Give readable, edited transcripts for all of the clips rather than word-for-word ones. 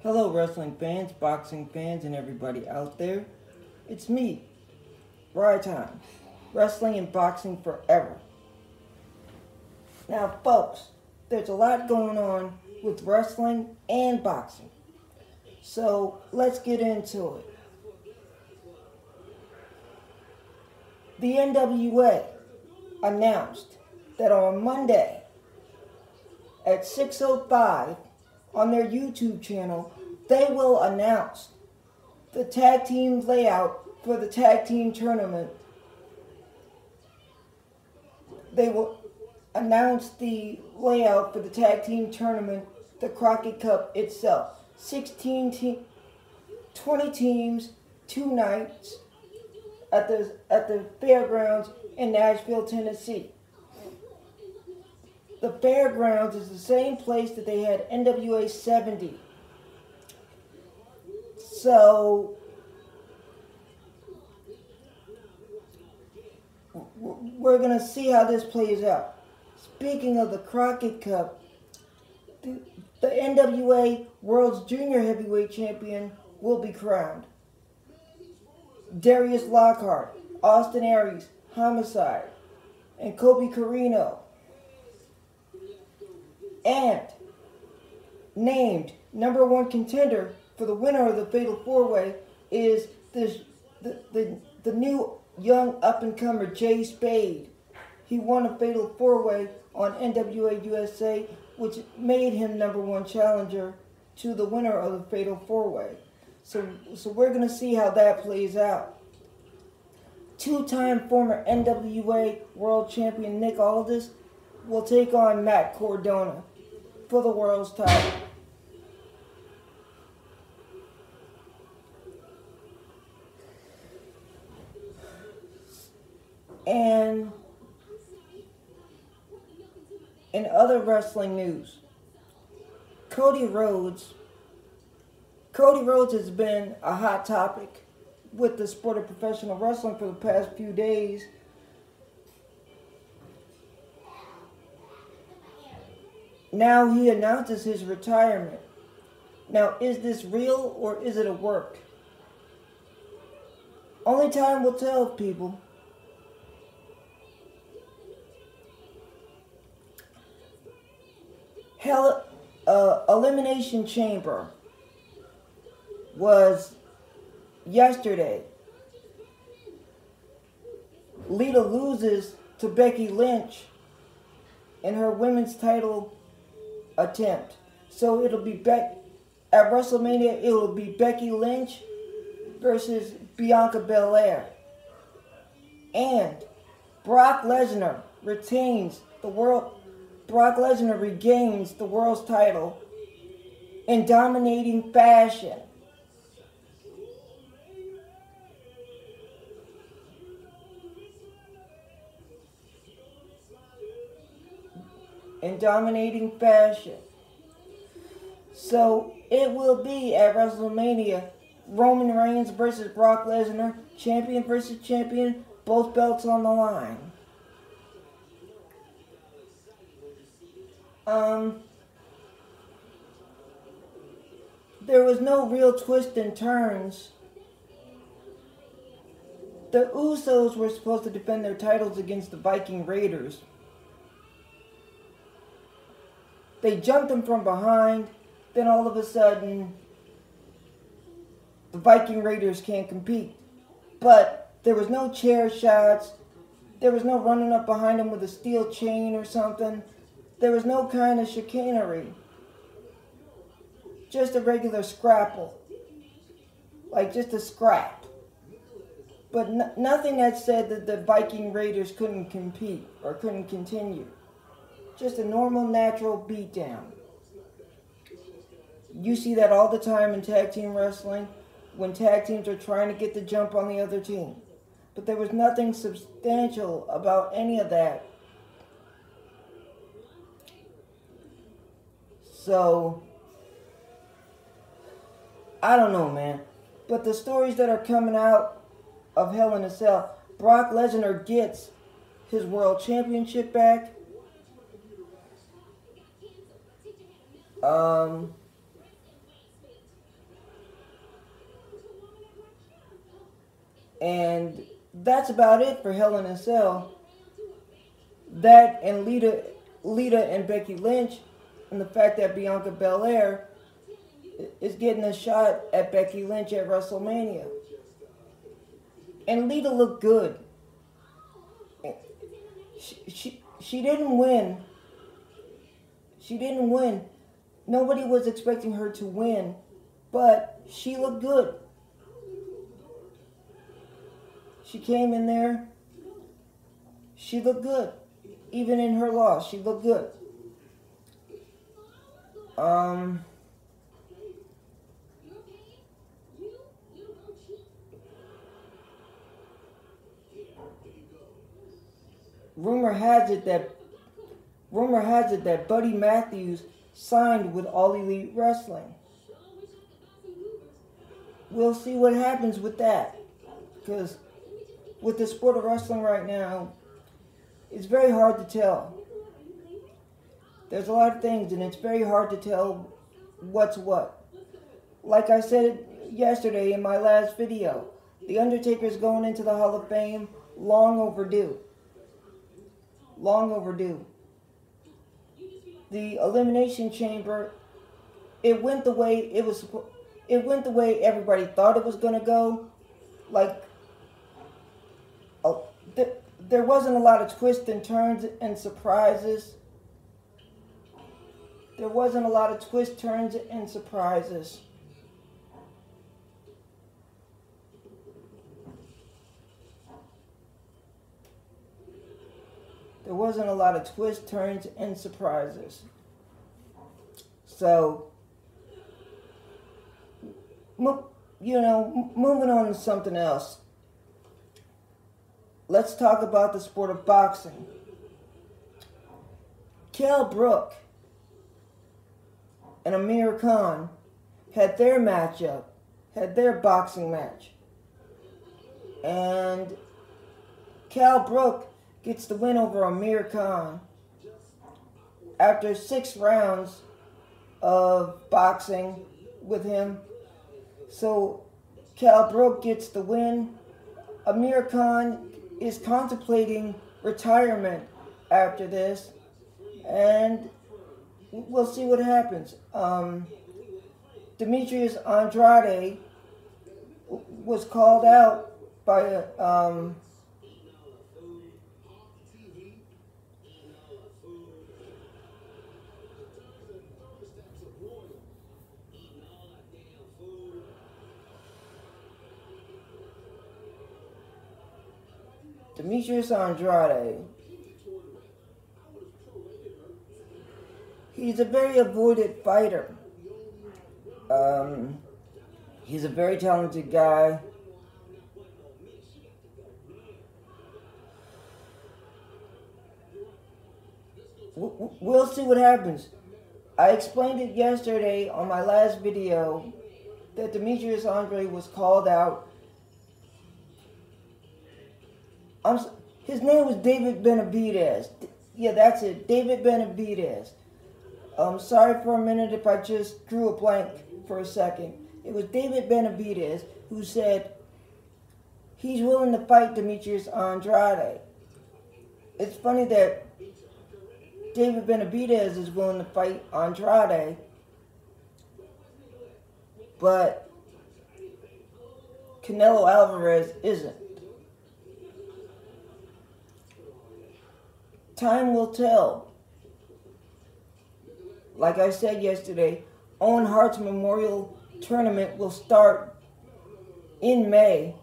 Hello, wrestling fans, boxing fans, and everybody out there. It's me, Ride Time, wrestling and boxing forever. Now, folks, there's a lot going on with wrestling and boxing. So, let's get into it. The NWA announced that on Monday at 6:05 on their YouTube channel, they will announce the tag team layout for the tag team tournament. They will announce the layout for the tag team tournament, the Crockett Cup itself. 20 teams, 2 nights at the fairgrounds in Nashville, Tennessee. The fairgrounds is the same place that they had NWA 70. So, we're going to see how this plays out. Speaking of the Crockett Cup, the NWA World's Junior Heavyweight Champion will be crowned. Darius Lockhart, Austin Aries, Homicide, and Kobe Carino. And named #1 contender for the winner of the Fatal 4-Way is the new young up-and-comer Jay Spade. He won a Fatal 4-Way on NWA USA, which made him #1 challenger to the winner of the Fatal 4-Way. So we're going to see how that plays out. Two-time former NWA World Champion Nick Aldis will take on Matt Cardona for the world's title. And in other wrestling news, Cody Rhodes has been a hot topic with the sport of professional wrestling for the past few days. Now he announces his retirement. Now, is this real or is it a work? Only time will tell, people. Elimination Chamber was yesterday. Lita loses to Becky Lynch in her women's title attempt. So it'll be at WrestleMania, it will be Becky Lynch versus Bianca Belair. And Brock Lesnar regains the world's title in dominating fashion. So it will be at WrestleMania, Roman Reigns versus Brock Lesnar, champion versus champion, both belts on the line. There was no real twist and turns. The Usos were supposed to defend their titles against the Viking Raiders. They jumped them from behind. Then all of a sudden, the Viking Raiders can't compete. But there was no chair shots. There was no running up behind them with a steel chain or something. There was no kind of chicanery. Just a regular scrapple. Like just a scrap. But nothing that said that the Viking Raiders couldn't compete or couldn't continue. Just a normal, natural beatdown. You see that all the time in tag team wrestling when tag teams are trying to get the jump on the other team. But there was nothing substantial about any of that. So, I don't know, man. But the stories that are coming out of Hell in a Cell, Brock Lesnar gets his world championship back. And that's about it for Hell in a Cell. That and Lita and Becky Lynch, and the fact that Bianca Belair is getting a shot at Becky Lynch at WrestleMania. And Lita looked good. She didn't win. She didn't win. Nobody was expecting her to win, but she looked good. She came in there. She looked good. Even in her loss, she looked good. Rumor has it that Buddy Matthews signed with All Elite Wrestling. We'll see what happens with that, because with the sport of wrestling right now, it's very hard to tell. There's a lot of things, and it's very hard to tell what's what. Like I said yesterday in my last video, The Undertaker's going into the Hall of Fame, long overdue. Long overdue. The Elimination Chamber, it went the way everybody thought it was going to go. Like, there wasn't a lot of twists and turns and surprises. There wasn't a lot of twists, turns, and surprises. There wasn't a lot of twists, turns, and surprises. So, moving on to something else. Let's talk about the sport of boxing. Kell Brook and Amir Khan had their matchup, had their boxing match. And Kell Brook gets the win over Amir Khan after 6 rounds of boxing with him. So Kell Brook gets the win. Amir Khan is contemplating retirement after this, and we'll see what happens. Demetrius Andrade was called out by Demetrius Andrade. He's a very avoided fighter. He's a very talented guy. We'll see what happens. I explained it yesterday on my last video that Demetrius Andrade was called out. His name was David Benavidez. Yeah, that's it. David Benavidez. Sorry for a minute if I just drew a blank for a second. It was David Benavidez who said he's willing to fight Demetrius Andrade. It's funny that David Benavidez is willing to fight Andrade, but Canelo Alvarez isn't. Time will tell. Like I said yesterday, Owen Hart's Memorial Tournament will start in May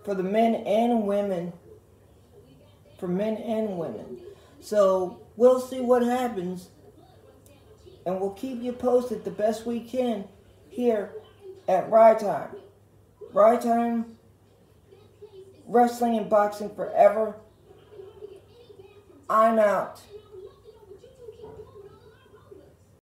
for the men and women. For men and women. So we'll see what happens, and we'll keep you posted the best we can here at Ride Time. Ride Time, wrestling and boxing forever. I'm out.